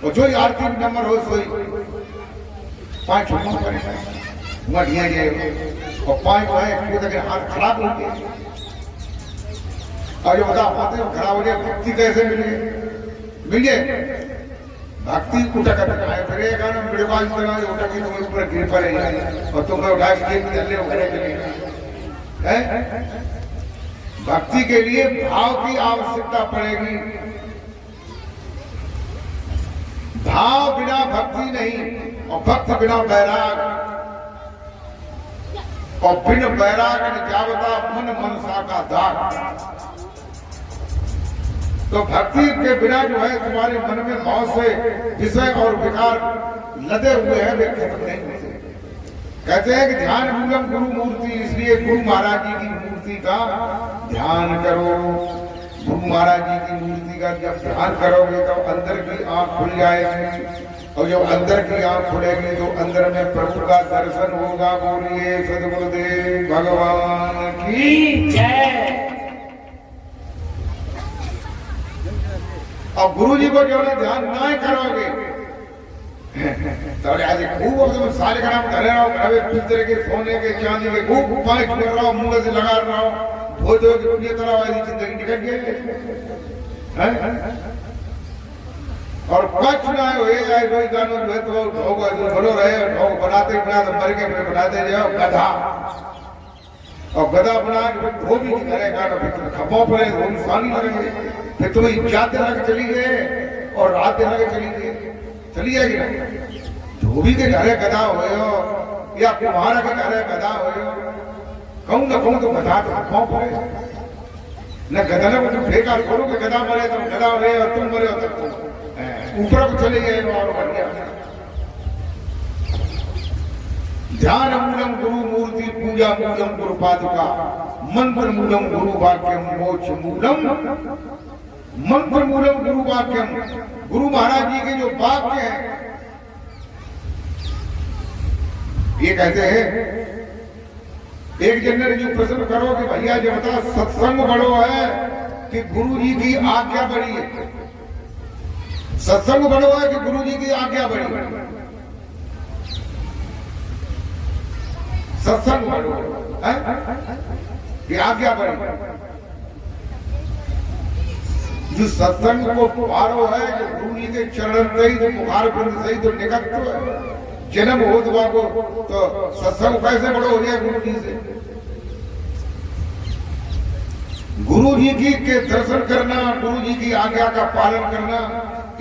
और जो आरती नंबर हो सोई 5 बढ़िया और 5 है हाथ खराब हो गया। और जो बता पाते हो खराब हो गया, भक्ति कैसे मिले? भक्ति उठक फिरेगा ना, बिड़वा उठा की तुम्हें ऊपर गिर पड़ेगी और तुम्हें उठा के चले घरे चले। भक्ति के लिए भाव की आवश्यकता पड़ेगी। भाव बिना भक्ति नहीं, और भक्त बिना बैराग, और बिन बैराग ने जावता मन मनसा का दाग। तो भक्ति के बिना जो है तुम्हारे मन में बहुत से विषय और विकार लदे हुए हैं, वे खत्म नहीं होते। कहते हैं कि ध्यान मूलम गुरु मूर्ति, इसलिए गुरु महाराज जी की मूर्ति का ध्यान करो। गुरु महाराज जी की मूर्ति का जब ध्यान करोगे तो अंदर की आंख खुल जाएगी, और जब अंदर की आंख खुलेगी तो अंदर में प्रभु का दर्शन होगा। बोलिए सद्गुरुदेव भगवान की जय। और गुरु जी को जो ध्यान ना करोगे तो आज खूब सारे का नाम धरे रहो, घरे पितरे के सोने के चांदी के खूब पानी छुड़ रहा, मुंह से लगा रहा हो, धो धो के पूरी तरह वाली जिंदगी निकल गई। और कुछ ना हो जाए कोई गानों जो है तो ढोग बनो रहे, ढोग बनाते बनाते मर के फिर बनाते जाओ गधा, और गधा बना के धोबी की तरह गाना, फिर खपों पर धोनी लगेंगे, फिर तुम्हें जाते लगे चली गए और रात लगे चली गए, चली जाएगी ना। धोबी के घरे गधा हो या कुम्हारा के घरे गधा हो, कहूँ ना कहूँ तो गधा तो खपों पर न गधा ने कुछ फेंका करो कि गधा मरे तो गधा मरे और तुम मरे हो तक ऊपर को चले गए और बढ़ गया। ध्यान मूलम गुरु मूर्ति, पूजा मूलम गुरु पादुका, मंत्र मूलम गुरु वाक्यम, मोक्ष मूलम मंत्र मूलम गुरु वाक्यम। गुरु महाराज जी के जो वाक्य हैं ये कहते हैं, एक जन ने जो प्रश्न करो कि भैया जो बता सत्संग बड़ो है कि गुरु जी की आज्ञा बड़ी है, सत्संग बड़ो है कि गुरु जी की आज्ञा बड़ी? सत्संग बड़ो है कि आज्ञा बड़ी? जो सत्संग को पारो है, जो गुरु जी के चरण से ही, जो मुखार बिंद से ही तो निकट है, जन्म हो तो सत्संग कैसे बड़ो हो जाए गुरु जी से? गुरु जी की के दर्शन करना, गुरु जी की आज्ञा का पालन करना,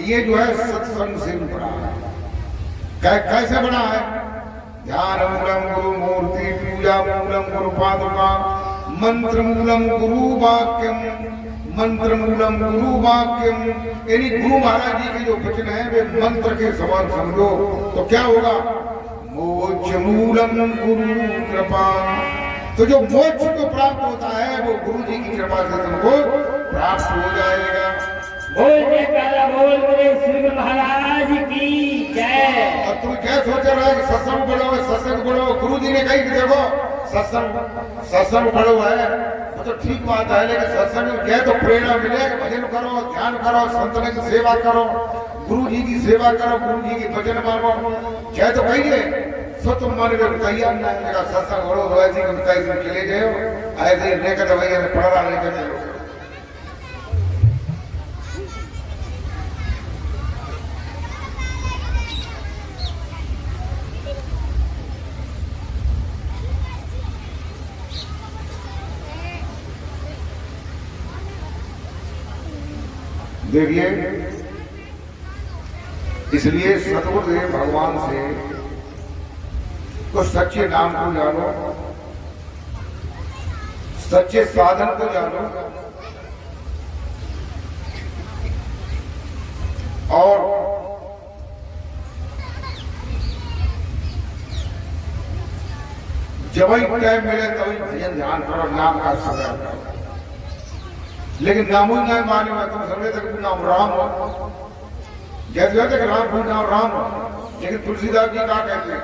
ये जो है सत्संग से बड़ा है। कैसे बड़ा है? ध्यान मूलम गुरु मूर्ति, पूजा मूलम गुरु पादुका, मंत्र मूलम गुरु वाक्यम, मंत्र मूलम गुरु वाक्यम। यानी गुरु महाराज जी के जो वचन है वे मंत्र के समान समझो तो क्या होगा? मोक्ष मूलम गुरु कृपा। तो जो मोक्ष को प्राप्त होता है वो गुरु जी की कृपा से तुमको प्राप्त हो जाएगा। बोल बोले श्री गुरु महाराज की जय। और तुम क्या सोच रहे हो? सत्संग पढ़ो। गुरु जी ने कही कि देखो सत्संग पढ़ो है तो ठीक बात है, लेकिन सत्संग में क्या तो प्रेरणा मिले, भजन करो, ध्यान करो, संतन की सेवा करो, गुरु जी की सेवा करो, गुरु जी की भजन मानो, क्या तो कहिए सो तुम मान में तैयार ना है। सत्संग पढ़ो तो ऐसी तुम चले गए ऐसे लेकर भैया ने पढ़ा लेकर देखिए। इसलिए सतगुरुदेव भगवान से तो सच्चे नाम को जानो, सच्चे साधन को जानो और जब ही टाइम मिले तभी भजन ध्यान करो, नाम का स्मरण करो। लेकिन नाम ही नहीं माने में तुम समझे तक नाम राम हो, जैसे तक राम को नाम राम हो। लेकिन तुलसीदास जी क्या कहते हैं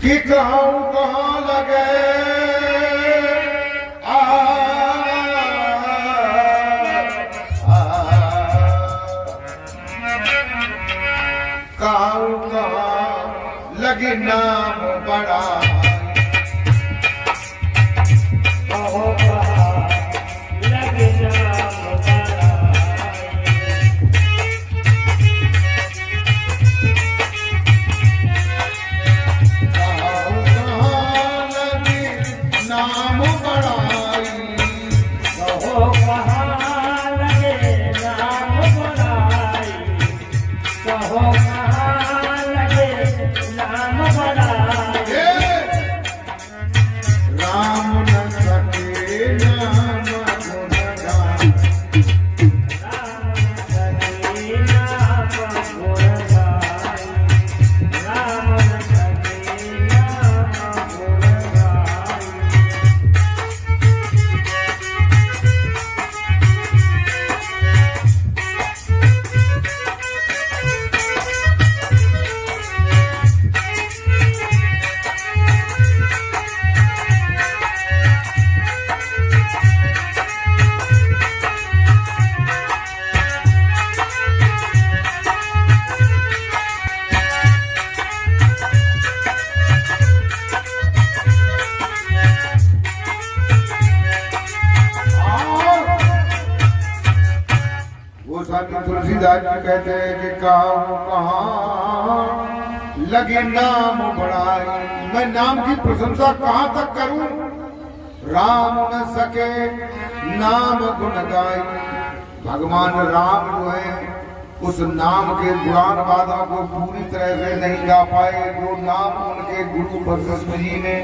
कि कहाँ लगे कहाँ लगे नाम बड़ा तुलसीदास जी कहते हैं कि कहाँ लगे नाम बड़ाई, मैं नाम की प्रशंसा कहाँ तक करूं? राम न सके नाम गुण गाई। भगवान राम जो है उस नाम के गुणान बाधा को पूरी तरह से नहीं गा पाए। जो नाम उनके गुरु वशिष्ठ जी ने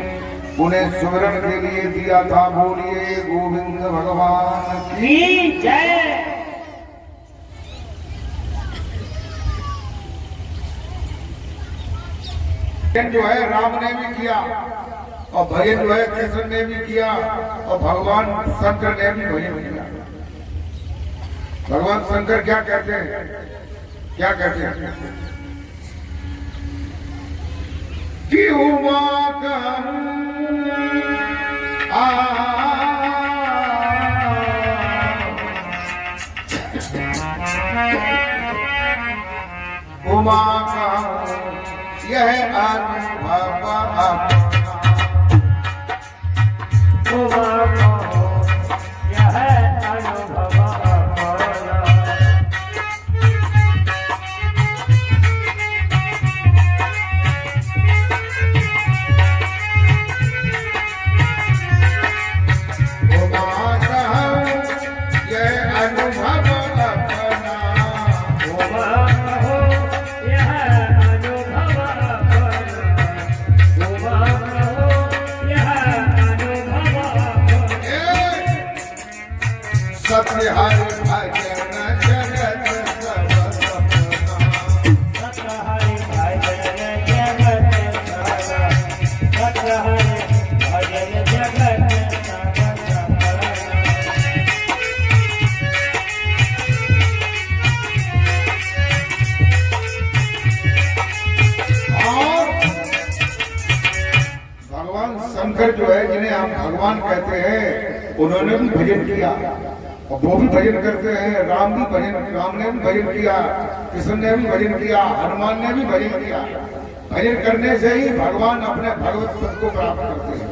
उन्हें सुमिरन के लिए दिया था। बोलिए गोविंद भगवान की जय। जो है राम ने भी किया और भजन जो है कृष्ण ने भी किया और भगवान शंकर ने भी भजन किया। भगवान शंकर क्या कहते हैं? क्या कहते हैं कि उमा कहूं उमा कहूँ यह अनुभव अपना। उमा कहूँ यह अनुभव अपना। उमा कहूँ यह अनुभव अपना। उमा कहूँ यह अनुभव अपना। उमा कहूँ यह अनुभव अपना। सत्य हरि भजन जगत सब सपना। सत्य हरि भजन जगत सपना। सत्य हरि भजन जगत सपना। और भगवान शंकर जो है, जिन्हें हम भगवान कहते हैं, उन्होंने भी भजन किया और वो भी भजन करते हैं। राम ने भी भजन किया, कृष्ण ने भी भजन किया, हनुमान ने भी भजन किया। भजन करने से ही भगवान अपने भगवत पद को प्राप्त करते हैं।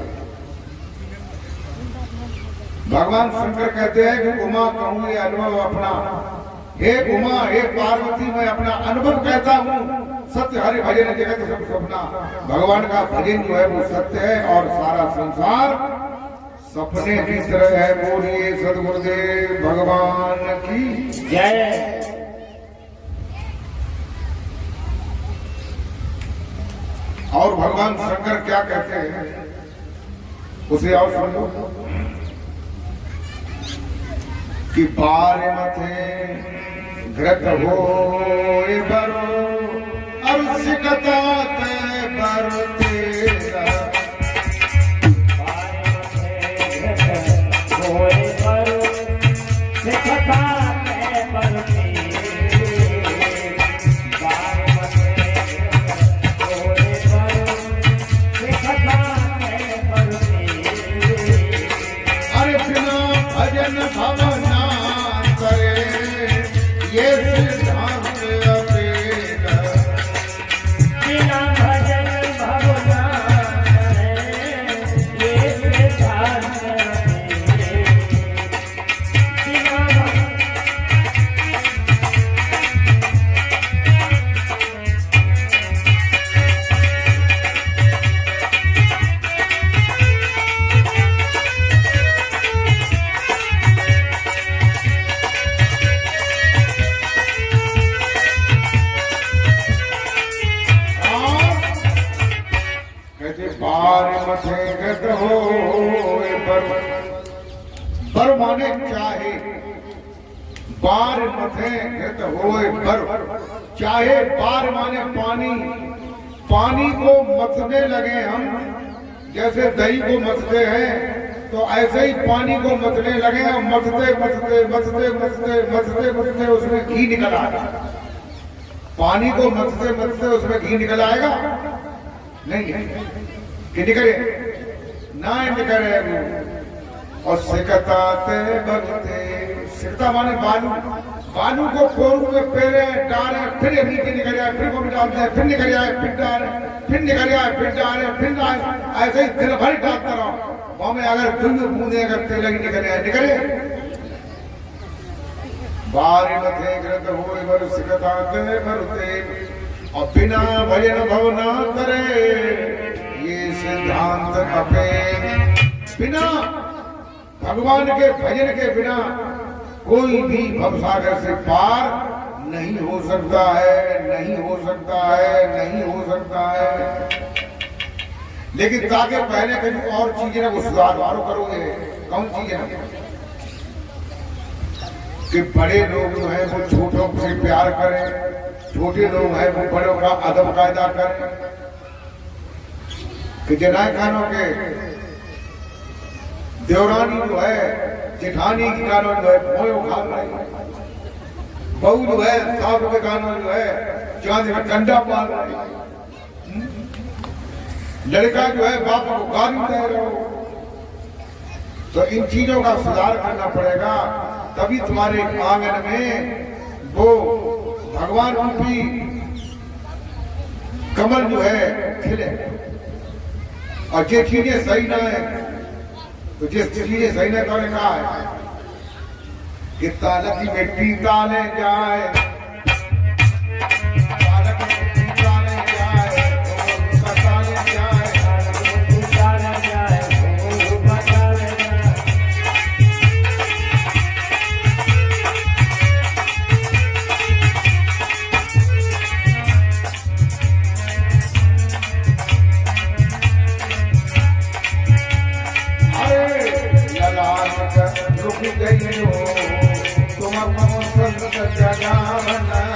भगवान शंकर कहते हैं कि उमा कहूँ ये अनुभव अपना। हे उमा, हे पार्वती, मैं अपना अनुभव कहता हूँ। सत्य हरि भजन जगत सब सपना। भगवान का भजन जो है वो सत्य है और सारा संसार सपने की तरह है। बोलिए सदगुरुदेव भगवान की जय। और भगवान शंकर क्या कहते हैं उसे और सुनो कि पार मथे घृत हो बरो और सिकता ते बरो तेरा। अरे बिना भजन भवना करे ये सिद्धांत अपेरा। बिना भजन भवना करे ये सिद्धांत बिना कहते बार मथे गत हो बर माने चाहे। बार मथे गत हो बर चाहे। बार माने पानी। पानी को मथने लगे हम, जैसे दही को मथते हैं तो ऐसे ही पानी को मथने लगे और मथते मथते मथते मथते मथते मथते उसमें घी निकल आएगा। पानी को मथते मथते उसमें घी निकल आएगा नहीं कि निकले ना निकले वो। और सिकताते बगते, सिकता माने बालू। बालू को खोरू में पहले डाले, फिर नीचे निकल जाए, फिर वो डालते हैं, फिर निकल जाए, फिर डाले, फिर निकल जाए, फिर डाले, फिर डाले। ऐसे ही दिन भर डालता रहो। वहां में अगर फिर बूंदे अगर तेल लगी निकल जाए निकले। बारी मथे ग्रत हो बर सिकताते बरते और बिना भजन भवना करे ये सिद्धांत अपे। बिना भगवान के भजन के बिना कोई भी भवसागर से पार नहीं हो सकता है, नहीं हो सकता है, नहीं हो सकता है। लेकिन ताकि पहले कभी और चीजें ना वो सुधार करोगे। कौन चीजें? कि बड़े लोग जो है वो छोटों से प्यार करें, छोटे लोग हैं वो बड़ों का अदब कायदा करें। कि जनाए खानों के देवरानी जो है, जेठानी की कानों जो है भोयों खा रही है। बहू जो है साहब के कानों जो है चांद में कंडा पाल रही है। लड़का जो है बाप को गाली दे रहे हो। तो इन चीजों का सुधार करना पड़ेगा, तभी तुम्हारे आंगन में वो भगवान रूपी कमल जो है खिले। और जो चीजें सही ना है, तो जिस चीजें सही ना तो कहा है कि तालक की मिट्टी ताले जाए, तालक की मिट्टी ताले जाए, ताले जाए, ताले जाए, ताले जाए। रुक गई हो तुम अपनो संत जगावन आए।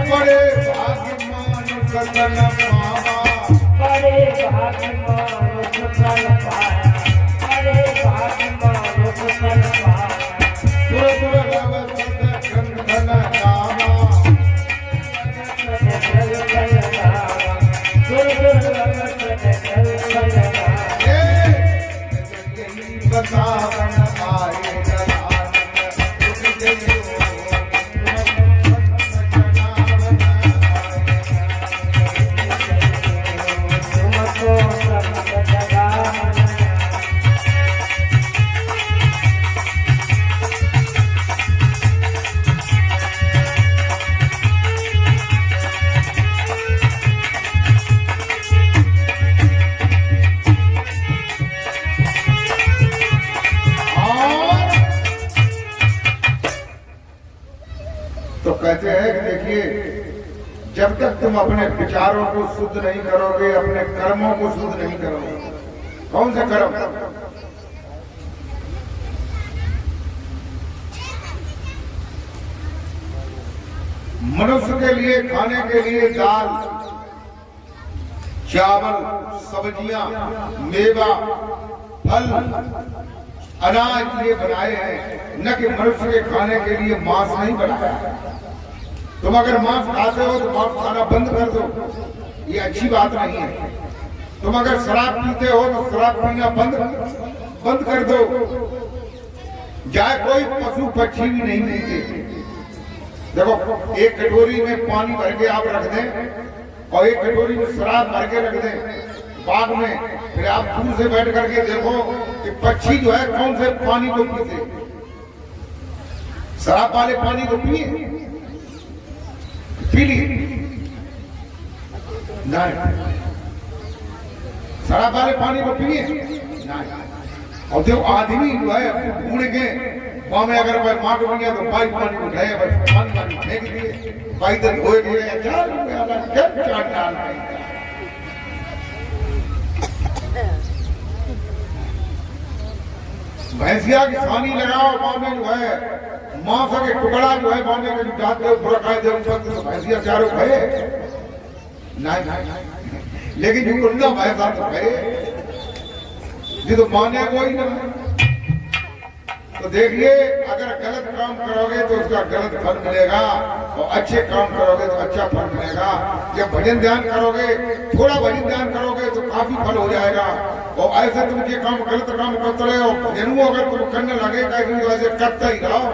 बड़े भाग्यमान सतन पावा, बड़े भाग्यमान सतन पाया, बड़े भाग्यमान सतन पाया। सुर सुर लव सत कंधन गावा, सुर सुर लव सत कंधन गावा। यही बतावन आए जनानन रुक गई हो। तो कहते हैं कि देखिए, जब तक तुम अपने विचारों को शुद्ध नहीं करोगे, अपने कर्मों को शुद्ध नहीं करोगे। कौन से कर्म? मनुष्य के लिए खाने के लिए दाल, चावल, सब्जियां, मेवा, फल, अनाज ये बनाए हैं, न कि मनुष्य के खाने के लिए मांस नहीं बनाया है। तुम अगर मांस खाते हो तो मांस खाना बंद कर दो, ये अच्छी बात नहीं है। तुम अगर शराब पीते हो तो शराब पीना बंद कर दो। जाए कोई पशु पक्षी भी नहीं पीते। देखो, एक कटोरी में पानी भर के आप रख दें और एक कटोरी में शराब भर के रख दें बाग में, फिर आप दूर से बैठ करके देखो कि पक्षी जो है कौन से पानी को पीते। शराब वाले पानी को पिए, पी ली नहीं, शराब वाले पानी को पिए नहीं। और जो आदमी जो है बूढ़ के गाँव में अगर भाई माँ को गया तो बाई पानी उठाए, पानी फेंक दिए, बाई तक धोए दिए, भैंसिया की छानी लगाओ, बांधे जो है मांस के टुकड़ा जो है बांधे के जाते बुरा खाए जब तो भैंसिया चारों खाए नहीं। लेकिन जो उल्टा भैंसा तो खाए, ये तो माने कोई ना। तो देखिए, अगर गलत काम करोगे तो उसका गलत फल मिलेगा, और अच्छे काम करोगे तो अच्छा फल मिलेगा। जब भजन ध्यान करोगे, थोड़ा भजन ध्यान करोगे तो काफी फल हो जाएगा। और ऐसे तुम ये काम गलत काम करते रहे और भजन अगर तुम करने लगे, वैसे करता ही रहो।